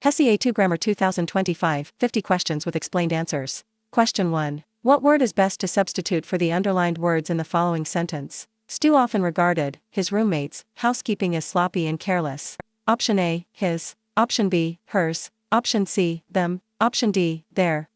HESI A2 Grammar 2025, 50 questions with explained answers. Question 1. What word is best to substitute for the underlined words in the following sentence? Stu often regarded his roommates' housekeeping as sloppy and careless. Option A, his. Option B, hers. Option C, them. Option D, their.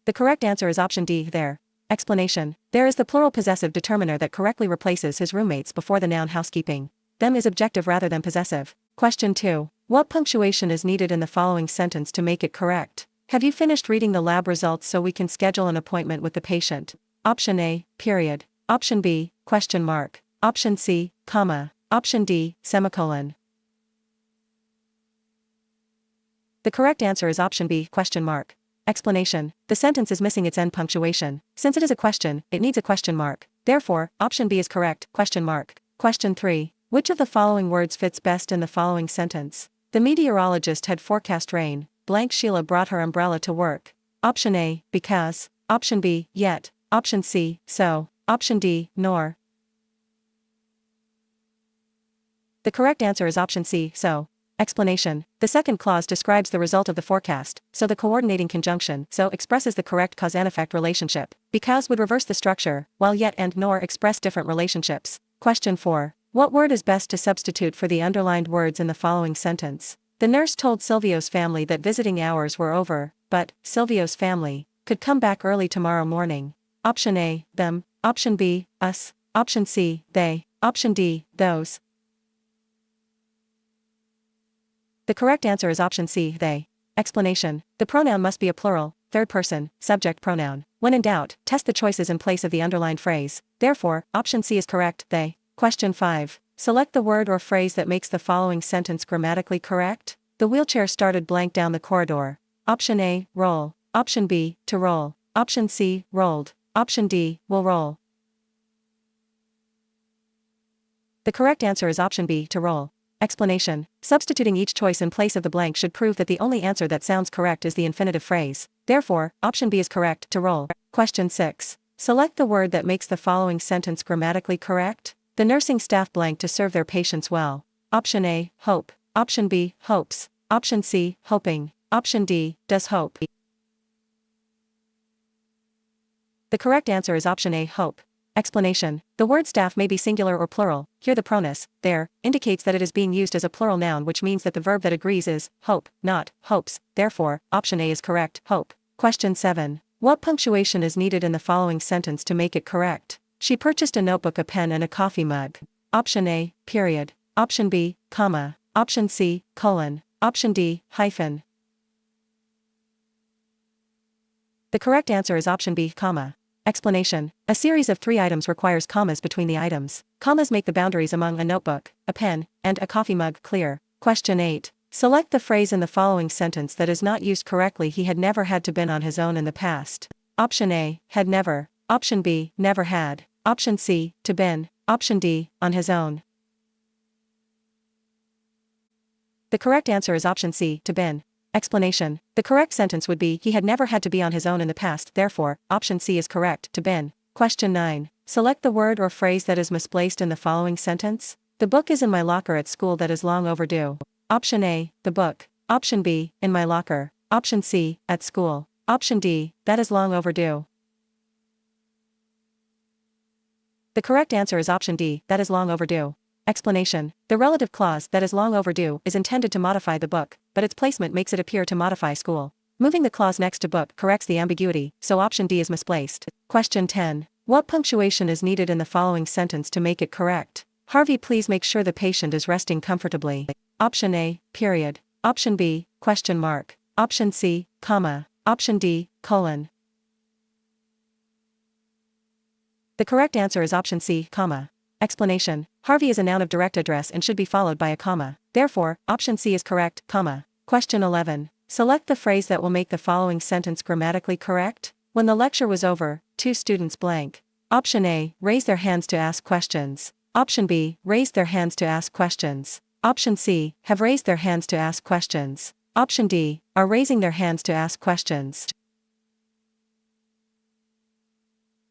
The correct answer is option D, their. Explanation. There is the plural possessive determiner that correctly replaces his roommates before the noun housekeeping. Them is objective rather than possessive. Question 2. What punctuation is needed in the following sentence to make it correct? Have you finished reading the lab results so we can schedule an appointment with the patient? Option A, period. Option B, question mark. Option C, comma. Option D, semicolon. The correct answer is option B, question mark. Explanation. The sentence is missing its end punctuation. Since it is a question, it needs a question mark. Therefore, option B is correct, question mark. Question 3. Which of the following words fits best in the following sentence? The meteorologist had forecast rain. Blank Sheila brought her umbrella to work. Option A, because. Option B, yet. Option C, so. Option D, nor. The correct answer is option C, so. Explanation. The second clause describes the result of the forecast, so the coordinating conjunction so expresses the correct cause and effect relationship. Because would reverse the structure, while yet and nor express different relationships. Question 4. What word is best to substitute for the underlined words in the following sentence? The nurse told Silvio's family that visiting hours were over, but Silvio's family could come back early tomorrow morning. Option A, them. Option B, us. Option C, they. Option D, those. The correct answer is option C, they. Explanation. The pronoun must be a plural, third person, subject pronoun. When in doubt, test the choices in place of the underlined phrase. Therefore, option C is correct, they. Question 5. Select the word or phrase that makes the following sentence grammatically correct. The wheelchair started blank down the corridor. Option A, roll. Option B, to roll. Option C, rolled. Option D, will roll. The correct answer is option B, to roll. Explanation. Substituting each choice in place of the blank should prove that the only answer that sounds correct is the infinitive phrase. Therefore, option B is correct, to roll. Question 6. Select the word that makes the following sentence grammatically correct. The nursing staff blank to serve their patients well. Option A, hope. Option B, hopes. Option C, hoping. Option D, does hope. The correct answer is option A, hope. Explanation. The word staff may be singular or plural. Here the pronus, there, indicates that it is being used as a plural noun, which means that the verb that agrees is hope, not hopes. Therefore, option A is correct, hope. Question 7. What punctuation is needed in the following sentence to make it correct? She purchased a notebook, a pen, and a coffee mug. Option A, period. Option B, comma. Option C, colon. Option D, hyphen. The correct answer is option B, comma. Explanation. A series of 3 items requires commas between the items. Commas make the boundaries among a notebook, a pen, and a coffee mug clear. Question 8. Select the phrase in the following sentence that is not used correctly. He had never had to been on his own in the past. Option A, had never. Option B, never had. Option C, to been. Option D, on his own. The correct answer is option C, to been. Explanation. The correct sentence would be he had never had to be on his own in the past. Therefore, option C is correct, to been. Question 9. Select the word or phrase that is misplaced in the following sentence. The book is in my locker at school, that is long overdue. Option A, the book. Option B, in my locker. Option C, at school. Option D, that is long overdue. The correct answer is option D, that is long overdue. Explanation. The relative clause, that is long overdue, is intended to modify the book, but its placement makes it appear to modify school. Moving the clause next to book corrects the ambiguity, so option D is misplaced. Question 10. What punctuation is needed in the following sentence to make it correct? Harvey, please make sure the patient is resting comfortably. Option A, period. Option B, question mark. Option C, comma. Option D, colon. The correct answer is option C, comma. Explanation. Harvey is a noun of direct address and should be followed by a comma. Therefore, option C is correct, comma. Question 11. Select the phrase that will make the following sentence grammatically correct. When the lecture was over, 2 students blank. Option A, raised their hands to ask questions. Option B, raised their hands to ask questions. Option C, have raised their hands to ask questions. Option D, are raising their hands to ask questions.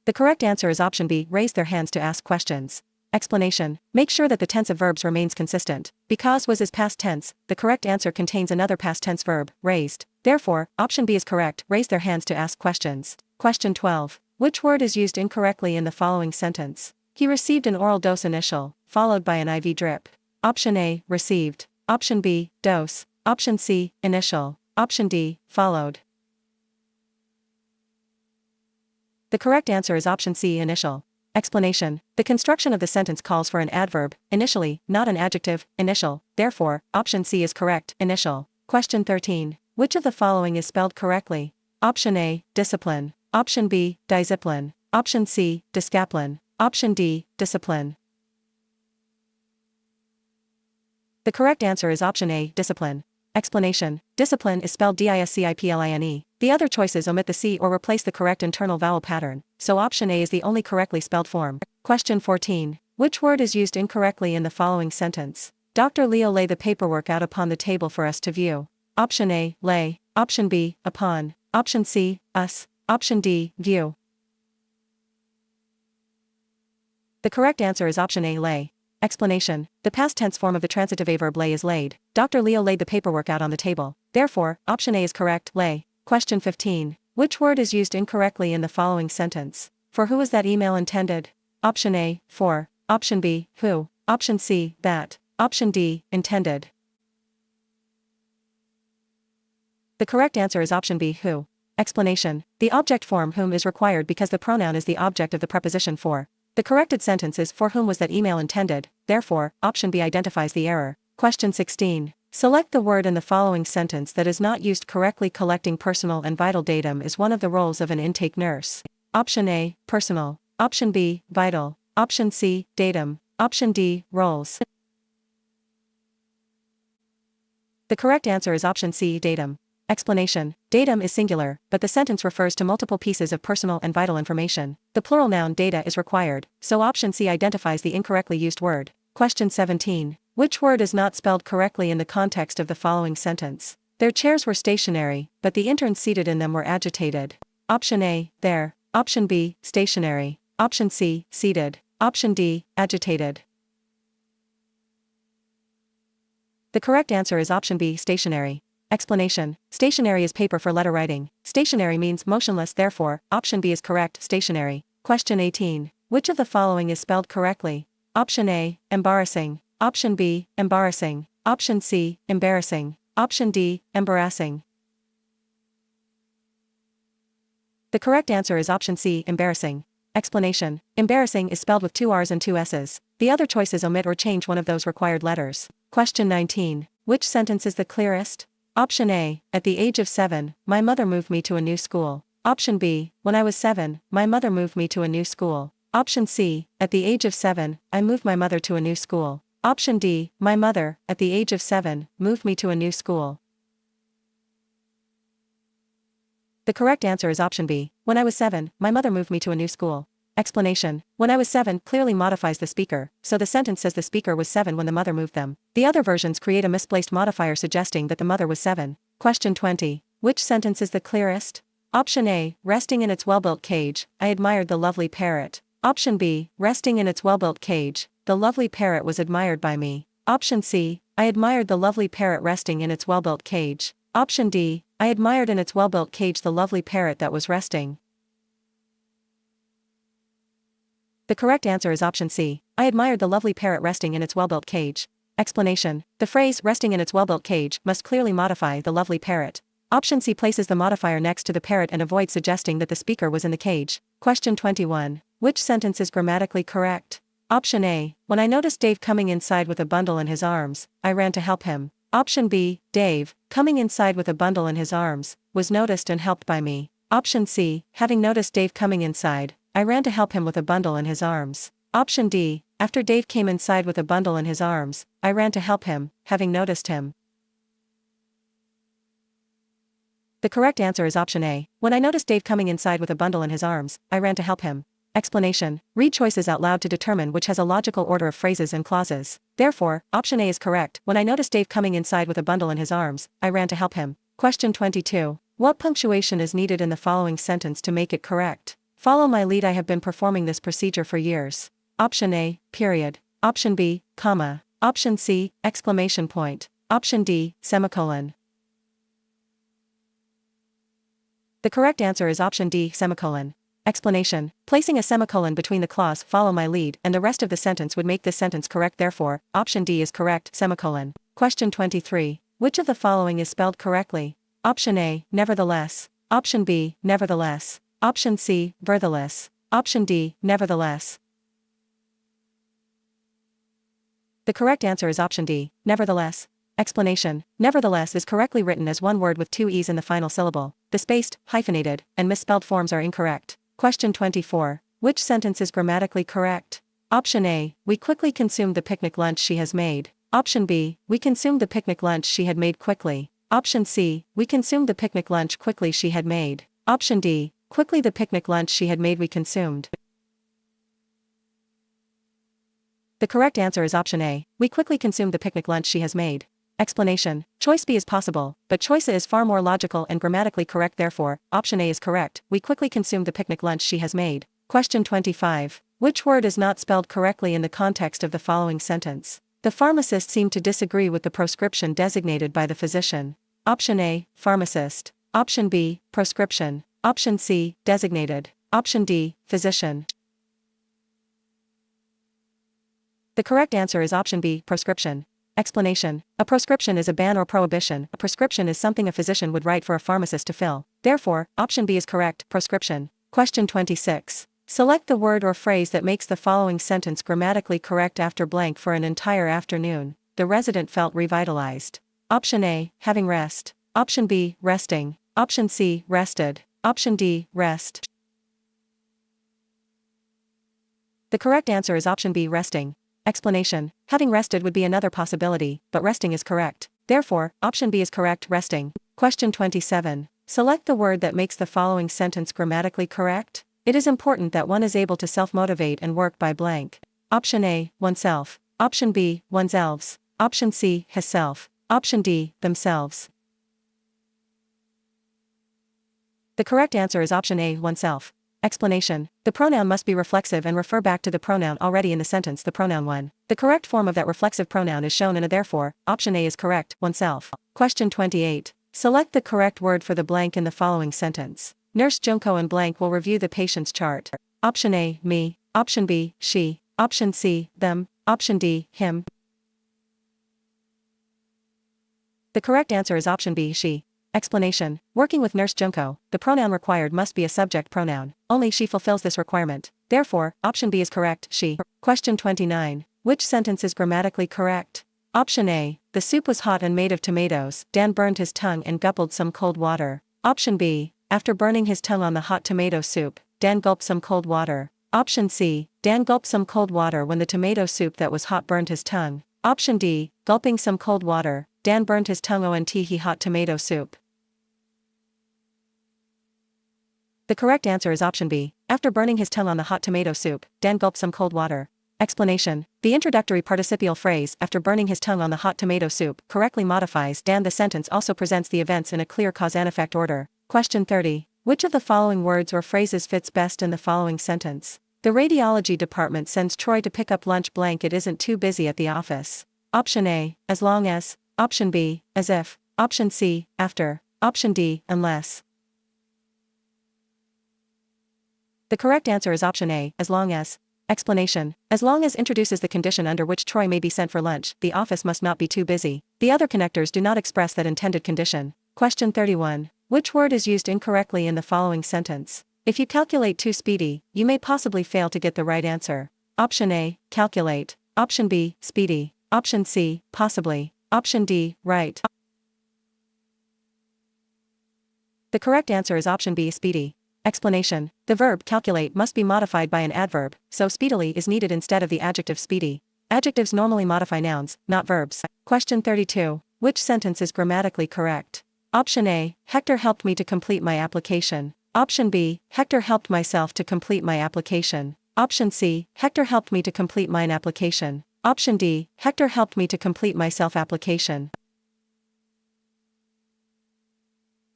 The correct answer is option B, raised their hands to ask questions. Explanation. Make sure that the tense of verbs remains consistent. Because was is past tense, the correct answer contains another past tense verb, raised. Therefore, option B is correct, raise their hands to ask questions. Question 12. Which word is used incorrectly in the following sentence? He received an oral dose initial, followed by an IV drip. Option A, received. Option B, dose. Option C, initial. Option D, followed. The correct answer is option C, initial. Explanation. The construction of the sentence calls for an adverb, initially, not an adjective, initial. Therefore, option C is correct, initial. Question 13. Which of the following is spelled correctly? Option A, discipline. Option B, discipline. Option C, discipline. Option D, discipline. The correct answer is option A, discipline. Explanation. Discipline is spelled discipline. The other choices omit the C or replace the correct internal vowel pattern, so option A is the only correctly spelled form. Question 14. Which word is used incorrectly in the following sentence? Dr. Leo lay the paperwork out upon the table for us to view. Option A, lay. Option B, upon. Option C, us. Option D, view. The correct answer is option A, lay. Explanation. The past tense form of the transitive adverb lay is laid. Dr. Leo laid the paperwork out on the table. Therefore, option A is correct, lay. Question 15. Which word is used incorrectly in the following sentence? For who is that email intended? Option A, for. Option B, who. Option C, that. Option D, intended. The correct answer is option B, who. Explanation. The object form whom is required because the pronoun is the object of the preposition for. The corrected sentence is for whom was that email intended, therefore, option B identifies the error. Question 16. Select the word in the following sentence that is not used correctly. Collecting personal and vital datum is one of the roles of an intake nurse. Option A, personal. Option B, vital. Option C, datum. Option D, roles. The correct answer is option C, datum. Explanation. Datum is singular, but the sentence refers to multiple pieces of personal and vital information. The plural noun data is required, so option C identifies the incorrectly used word. Question 17. Which word is not spelled correctly in the context of the following sentence? Their chairs were stationary, but the interns seated in them were agitated. Option A, there. Option B, stationary. Option C, seated. Option D, agitated. The correct answer is option B, stationary. Explanation. Stationary is paper for letter writing. Stationary means motionless, therefore, option B is correct, stationary. Question 18. Which of the following is spelled correctly? Option A, embarrassing. Option B, embarrassing. Option C, embarrassing. Option D, embarrassing. The correct answer is option C, embarrassing. Explanation. Embarrassing is spelled with 2 R's and 2 S's. The other choices omit or change one of those required letters. Question 19. Which sentence is the clearest? Option A, at the age of 7, my mother moved me to a new school. Option B, when I was 7, my mother moved me to a new school. Option C, at the age of 7, I moved my mother to a new school. Option D, my mother, at the age of 7, moved me to a new school. The correct answer is option B, when I was 7, my mother moved me to a new school. Explanation. When I was 7 clearly modifies the speaker, so the sentence says the speaker was 7 when the mother moved them. The other versions create a misplaced modifier suggesting that the mother was 7. Question 20. Which sentence is the clearest? Option A, resting in its well-built cage, I admired the lovely parrot. Option B, resting in its well-built cage, the lovely parrot was admired by me. Option C, I admired the lovely parrot resting in its well-built cage. Option D, I admired in its well-built cage the lovely parrot that was resting. The correct answer is option C. I admired the lovely parrot resting in its well-built cage. Explanation. The phrase resting in its well-built cage must clearly modify the lovely parrot. Option C places the modifier next to the parrot and avoids suggesting that the speaker was in the cage. Question 21. Which sentence is grammatically correct? Option A. When I noticed Dave coming inside with a bundle in his arms, I ran to help him. Option B. Dave, coming inside with a bundle in his arms, was noticed and helped by me. Option C. Having noticed Dave coming inside, I ran to help him with a bundle in his arms. Option D. After Dave came inside with a bundle in his arms, I ran to help him, having noticed him. The correct answer is option A. When I noticed Dave coming inside with a bundle in his arms, I ran to help him. Explanation. Read choices out loud to determine which has a logical order of phrases and clauses. Therefore, option A is correct. When I noticed Dave coming inside with a bundle in his arms, I ran to help him. Question 22. What punctuation is needed in the following sentence to make it correct? Follow my lead. I have been performing this procedure for years. Option A, period. Option B, comma. Option C, exclamation point. Option D, semicolon. The correct answer is option D, semicolon. Explanation. Placing a semicolon between the clause "follow my lead" and the rest of the sentence would make this sentence correct, therefore, option D is correct, semicolon. Question 23. Which of the following is spelled correctly? Option A, nevertheless. Option B, nevertheless. Option C, vertheless. Option D, nevertheless. The correct answer is option D, nevertheless. Explanation. Nevertheless is correctly written as one word with two e's in the final syllable. The spaced, hyphenated, and misspelled forms are incorrect. Question 24. Which sentence is grammatically correct? Option A, we quickly consumed the picnic lunch she has made. Option B, we consumed the picnic lunch she had made quickly. Option C, we consumed the picnic lunch quickly she had made. Option D, quickly the picnic lunch she had made we consumed. The correct answer is option A, we quickly consumed the picnic lunch she has made. Explanation. Choice B is possible, but choice A is far more logical and grammatically correct, therefore, option A is correct, we quickly consumed the picnic lunch she has made. Question 25. Which word is not spelled correctly in the context of the following sentence? The pharmacist seemed to disagree with the prescription designated by the physician. Option A, pharmacist. Option B, prescription. Option C, designated. Option D, physician. The correct answer is option B, prescription. Explanation. A proscription is a ban or prohibition. A prescription is something a physician would write for a pharmacist to fill. Therefore, option B is correct, prescription. Question 26. Select the word or phrase that makes the following sentence grammatically correct after blank. For an entire afternoon, the resident felt revitalized. Option A, having rest. Option B, resting. Option C, rested. Option D, rest. The correct answer is option B, resting. Explanation. Having rested would be another possibility, but resting is correct. Therefore, option B is correct, resting. Question 27. Select the word that makes the following sentence grammatically correct. It is important that one is able to self-motivate and work by blank. Option A, oneself. Option B, oneselves. Option C, himself. Option D, themselves. The correct answer is option A, oneself. Explanation. The pronoun must be reflexive and refer back to the pronoun already in the sentence, the pronoun one. The correct form of that reflexive pronoun is shown in a therefore, option A is correct, oneself. Question 28. Select the correct word for the blank in the following sentence. Nurse Junko and blank will review the patient's chart. Option A, me. Option B, she. Option C, them. Option D, him. The correct answer is option B, she. Explanation. Working with Nurse Junko, the pronoun required must be a subject pronoun. Only she fulfills this requirement. Therefore, option B is correct, she. Question 29. Which sentence is grammatically correct? Option A. The soup was hot and made of tomatoes. Dan burned his tongue and gulped some cold water. Option B. After burning his tongue on the hot tomato soup, Dan gulped some cold water. Option C. Dan gulped some cold water when the tomato soup that was hot burned his tongue. Option D. Gulping some cold water, Dan burned his tongue on he hot tomato soup. The correct answer is option B. After burning his tongue on the hot tomato soup, Dan gulped some cold water. Explanation. The introductory participial phrase, after burning his tongue on the hot tomato soup, correctly modifies Dan. The sentence also presents the events in a clear cause and effect order. Question 30. Which of the following words or phrases fits best in the following sentence? The radiology department sends Troy to pick up lunch blank. It isn't too busy at the office. Option A, as long as. Option B, as if. Option C, after. Option D, unless. The correct answer is option A, as long as. Explanation. As long as introduces the condition under which Troy may be sent for lunch, the office must not be too busy. The other connectors do not express that intended condition. Question 31. Which word is used incorrectly in the following sentence? If you calculate too speedy, you may possibly fail to get the right answer. Option A, calculate. Option B, speedy. Option C, possibly. Option D, right. The correct answer is option B, speedy. Explanation. The verb calculate must be modified by an adverb, so speedily is needed instead of the adjective speedy. Adjectives normally modify nouns, not verbs. Question 32. Which sentence is grammatically correct? Option A, Hector helped me to complete my application. Option B, Hector helped myself to complete my application. Option C, Hector helped me to complete mine application. Option D, Hector helped me to complete my self-application.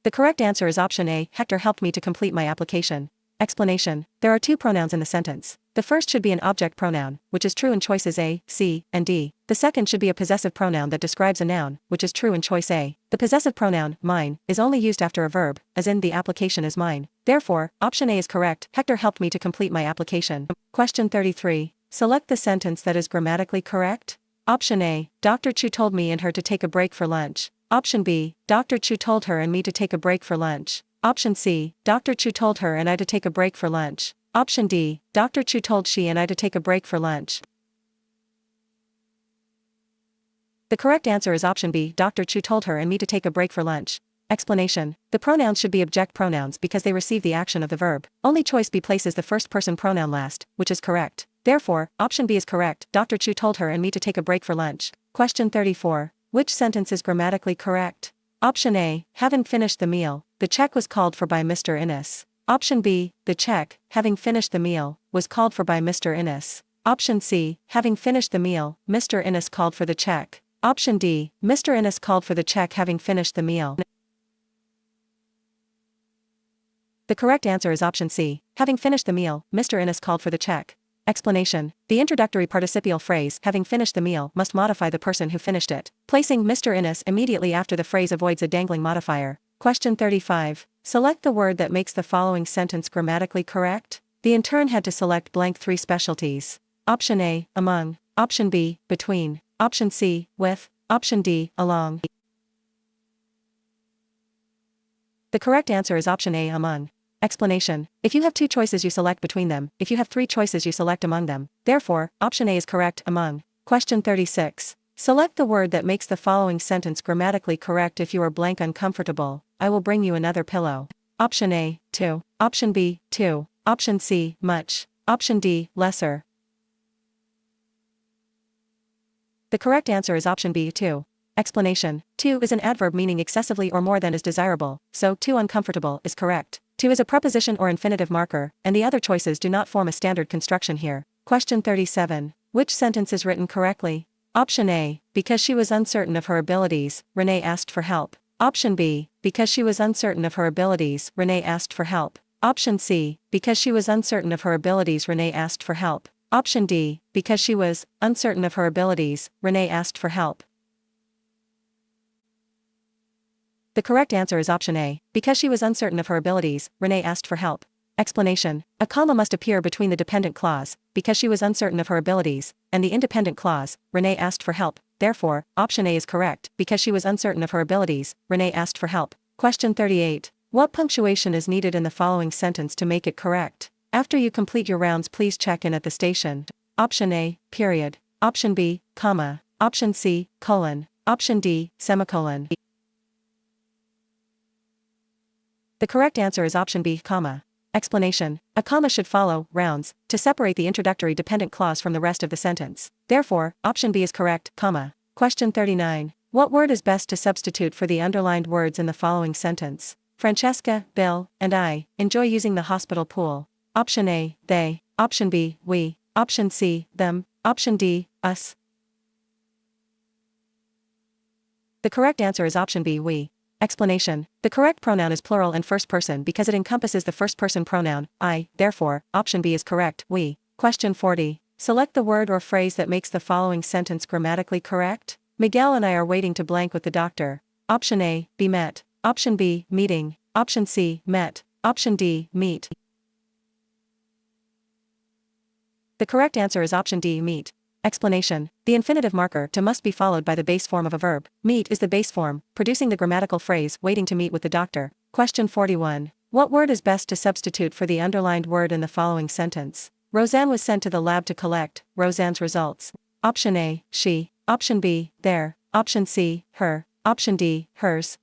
The correct answer is option A, Hector helped me to complete my application. Explanation. There are two pronouns in the sentence. The first should be an object pronoun, which is true in choices A, C, and D. The second should be a possessive pronoun that describes a noun, which is true in choice A. The possessive pronoun, mine, is only used after a verb, as in the application is mine. Therefore, option A is correct. Hector helped me to complete my application. Question 33. Select the sentence that is grammatically correct. Option A, Dr. Chu told me and her to take a break for lunch. Option B, Dr. Chu told her and me to take a break for lunch. Option C, Dr. Chu told her and I to take a break for lunch. Option D, Dr. Chu told she and I to take a break for lunch. The correct answer is option B, Dr. Chu told her and me to take a break for lunch. Explanation. The pronouns should be object pronouns because they receive the action of the verb. Only choice B places the first person pronoun last, which is correct. Therefore, option B is correct. Dr. Chu told her and me to take a break for lunch. Question 34. Which sentence is grammatically correct? Option A, having finished the meal, the check was called for by Mr. Innes. Option B, the check, having finished the meal, was called for by Mr. Innes. Option C, having finished the meal, Mr. Innes called for the check. Option D, Mr. Innes called for the check having finished the meal. The correct answer is option C, having finished the meal, Mr. Innes called for the check. Explanation. The introductory participial phrase, having finished the meal, must modify the person who finished it. Placing Mr. Innes immediately after the phrase avoids a dangling modifier. Question 35. Select the word that makes the following sentence grammatically correct. The intern had to select blank 3 specialties. Option A, among. Option B, between. Option C, with. Option D, along. The correct answer is option A, among. Explanation. If you have 2 choices you select between them, if you have 3 choices you select among them. Therefore, option A is correct, among. Question 36. Select the word that makes the following sentence grammatically correct. If you are blank uncomfortable, I will bring you another pillow. Option A, 2. Option B, 2. Option C, much. Option D, lesser. The correct answer is option B, 2. Explanation. 2 is an adverb meaning excessively or more than is desirable, so 2 uncomfortable is correct. 2 is a preposition or infinitive marker, and the other choices do not form a standard construction here. Question 37. Which sentence is written correctly? Option A, because she was uncertain of her abilities, Renee asked for help. Option B, because she was uncertain of her abilities, Renee asked for help. Option C, because she was uncertain of her abilities, Renee asked for help. Option D, because she was uncertain of her abilities, Renee asked for help. The correct answer is option A, because she was uncertain of her abilities, Renee asked for help. Explanation. A comma must appear between the dependent clause, because she was uncertain of her abilities, and the independent clause, Renee asked for help. Therefore, option A is correct, because she was uncertain of her abilities, Renee asked for help. Question 38. What punctuation is needed in the following sentence to make it correct? After you complete your rounds, please check in at the station. Option A, period. Option B, comma. Option C, colon. Option D, semicolon. The correct answer is option B, comma. Explanation. A comma should follow rounds to separate the introductory dependent clause from the rest of the sentence. Therefore, option B is correct, comma. Question 39. What word is best to substitute for the underlined words in the following sentence? Francesca, Bill, and I enjoy using the hospital pool. Option A, they. Option B, we. Option C, them. Option D, us. The correct answer is option B, we. Explanation. The correct pronoun is plural and first person because it encompasses the first person pronoun, I, therefore, option B is correct, we. Question 40. Select the word or phrase that makes the following sentence grammatically correct. Miguel and I are waiting to blank with the doctor. Option A, be met. Option B, meeting. Option C, met. Option D, meet. The correct answer is option D, meet. Explanation. The infinitive marker to must be followed by the base form of a verb. Meet is the base form, producing the grammatical phrase waiting to meet with the doctor. Question 41. What word is best to substitute for the underlined word in the following sentence? Roseanne was sent to the lab to collect Roseanne's results. Option A, she. Option B, their. Option C, her. Option D, hers.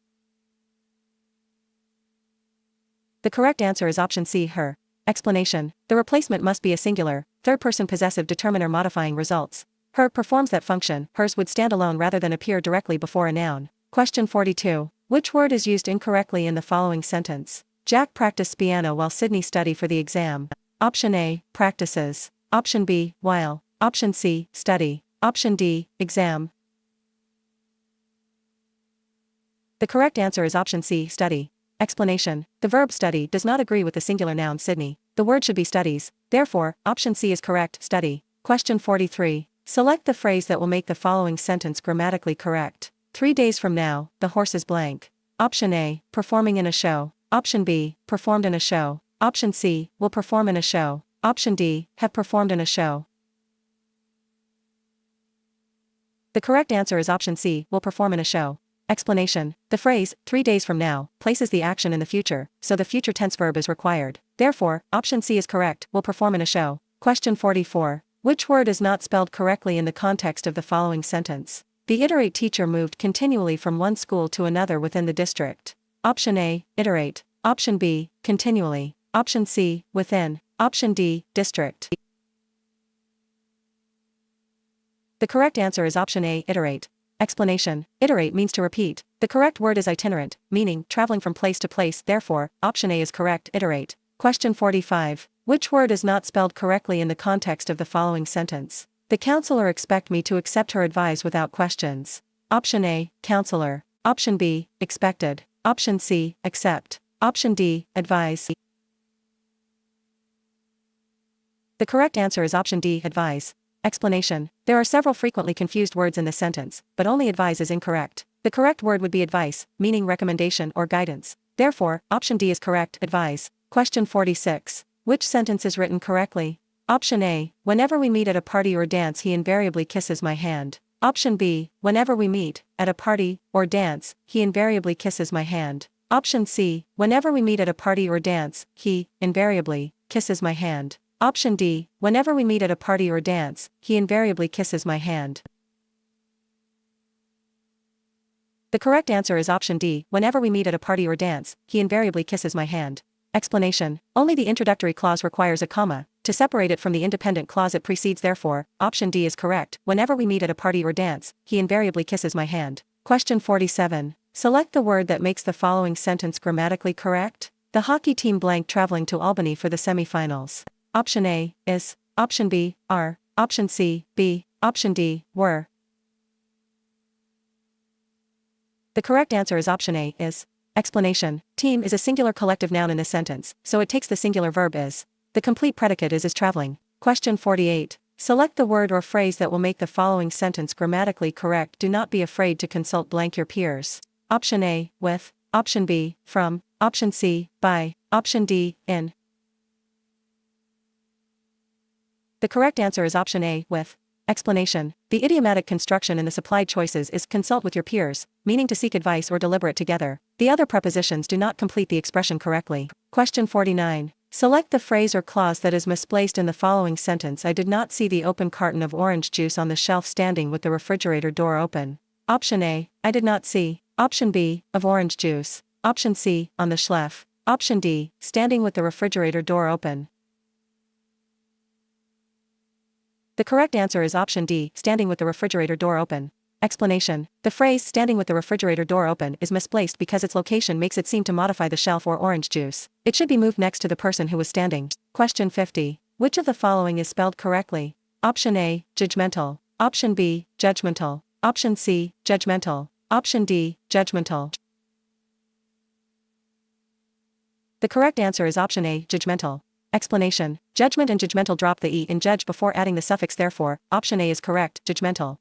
The correct answer is option C, her. Explanation. The replacement must be a singular, third-person possessive determiner modifying results. Her performs that function, hers would stand alone rather than appear directly before a noun. Question 42. Which word is used incorrectly in the following sentence? Jack practiced piano while Sydney studied for the exam. Option A, practices. Option B, while. Option C, study. Option D, exam. The correct answer is option C, study. Explanation. The verb study does not agree with the singular noun Sydney. The word should be studies. Therefore, option C is correct, study. Question 43. Select the phrase that will make the following sentence grammatically correct. 3 days from now, the horse is blank. Option A, performing in a show. Option B, performed in a show. Option C, will perform in a show. Option D, have performed in a show. The correct answer is option C, will perform in a show. Explanation. The phrase, 3 days from now, places the action in the future, so the future tense verb is required. Therefore, option C is correct, will perform in a show. Question 44. Which word is not spelled correctly in the context of the following sentence? The iterate teacher moved continually from one school to another within the district. Option A, iterate. Option B, continually. Option C, within. Option D, district. The correct answer is option A, iterate. Explanation. Iterate means to repeat. The correct word is itinerant, meaning traveling from place to place. Therefore, option A is correct, iterate. Question 45. Which word is not spelled correctly in the context of the following sentence? The counselor expect me to accept her advice without questions. Option A, counselor. Option B, expected. Option C, accept. Option D, advise. The correct answer is option D, advise. Explanation. There are several frequently confused words in this sentence, but only advise is incorrect. The correct word would be advice, meaning recommendation or guidance. Therefore, option D is correct, advise. Question 46. Which sentence is written correctly? Option A, whenever we meet at a party or dance he invariably kisses my hand. Option B, whenever we meet at a party or dance, he invariably kisses my hand. Option C, whenever we meet at a party or dance, he invariably kisses my hand. Option D, whenever we meet at a party or dance, he invariably kisses my hand. The correct answer is option D, whenever we meet at a party or dance, he invariably kisses my hand. Explanation. Only the introductory clause requires a comma. To separate it from the independent clause it precedes. Therefore, option D is correct. Whenever we meet at a party or dance, he invariably kisses my hand. Question 47. Select the word that makes the following sentence grammatically correct. The hockey team blank traveling to Albany for the semifinals. Option A, is. Option B, are. Option C, be. Option D, were. The correct answer is option A, is. Explanation. Team is a singular collective noun in this sentence, so it takes the singular verb is. The complete predicate is traveling. Question 48. Select the word or phrase that will make the following sentence grammatically correct. Do not be afraid to consult blank your peers. Option A, with. Option B, from. Option C, by. Option D, in. The correct answer is option A, with. Explanation. The idiomatic construction in the supplied choices is consult with your peers, meaning to seek advice or deliberate together. The other prepositions do not complete the expression correctly. Question 49. Select the phrase or clause that is misplaced in the following sentence. I did not see the open carton of orange juice on the shelf standing with the refrigerator door open. Option A, I did not see. Option B, of orange juice. Option C, on the shelf. Option D, standing with the refrigerator door open. The correct answer is option D, standing with the refrigerator door open. Explanation. The phrase standing with the refrigerator door open is misplaced because its location makes it seem to modify the shelf or orange juice. It should be moved next to the person who was standing. Question 50. Which of the following is spelled correctly? Option A, judgmental. Option B, judgmental. Option C, judgmental. Option D, judgmental. The correct answer is option A, judgmental. Explanation. Judgment and judgmental drop the E in judge before adding the suffix. Therefore, option A is correct, judgmental.